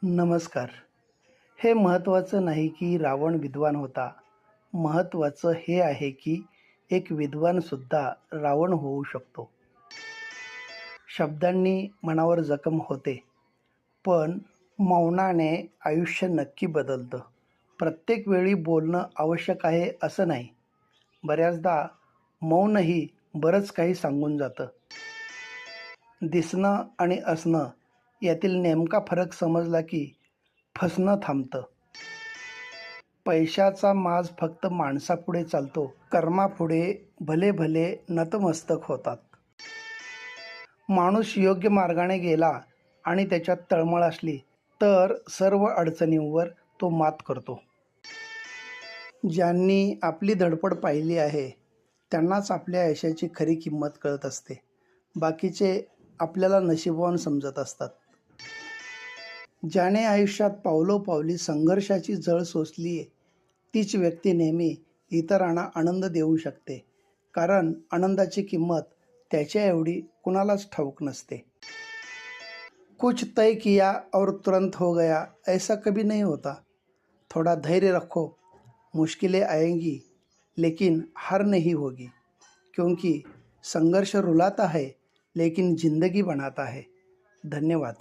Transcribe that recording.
नमस्कार. हे महत्त्वाचं नाही की रावण विद्वान होता. महत्त्वाचं हे आहे की एक विद्वानसुद्धा रावण होऊ शकतो. शब्दांनी मनावर जखम होते, पण मौनाने आयुष्य नक्की बदलतं. प्रत्येक वेळी बोलणं आवश्यक आहे असं नाही. बऱ्याचदा मौनही बरंच काही सांगून जातं. दिसणं आणि असणं यातील नेमका फरक समजला की फसणं थांबतं. पैशाचा माज फक्त माणसापुढे चालतो, कर्मापुढे भले भले नतमस्तक होतात. माणूस योग्य मार्गाने गेला आणि त्याच्यात तळमळ असली तर सर्व अडचणींवर तो मात करतो. ज्यांनी आपली धडपड पाहिली आहे त्यांनाच आपल्या यशाची खरी किंमत कळत असते. बाकीचे आपल्याला नशीबवान समजत असतात. ज्याने आयुष्यात पावलोपावली संघर्षाची झळ सोसली आहे तीच व्यक्ती नेहमी इतरांना आनंद देऊ शकते, कारण आनंदाची किंमत त्याच्या एवढी कुणालाच ठाऊक नसते. कुछ तय किया और तुरंत हो गया ऐसा कभी नहीं होता. थोड़ा धैर्य रखो, मुश्किलें आएंगी लेकिन हार नहीं होगी, क्योंकि संघर्ष रुलाता है लेकिन जिंदगी बनाता है. धन्यवाद.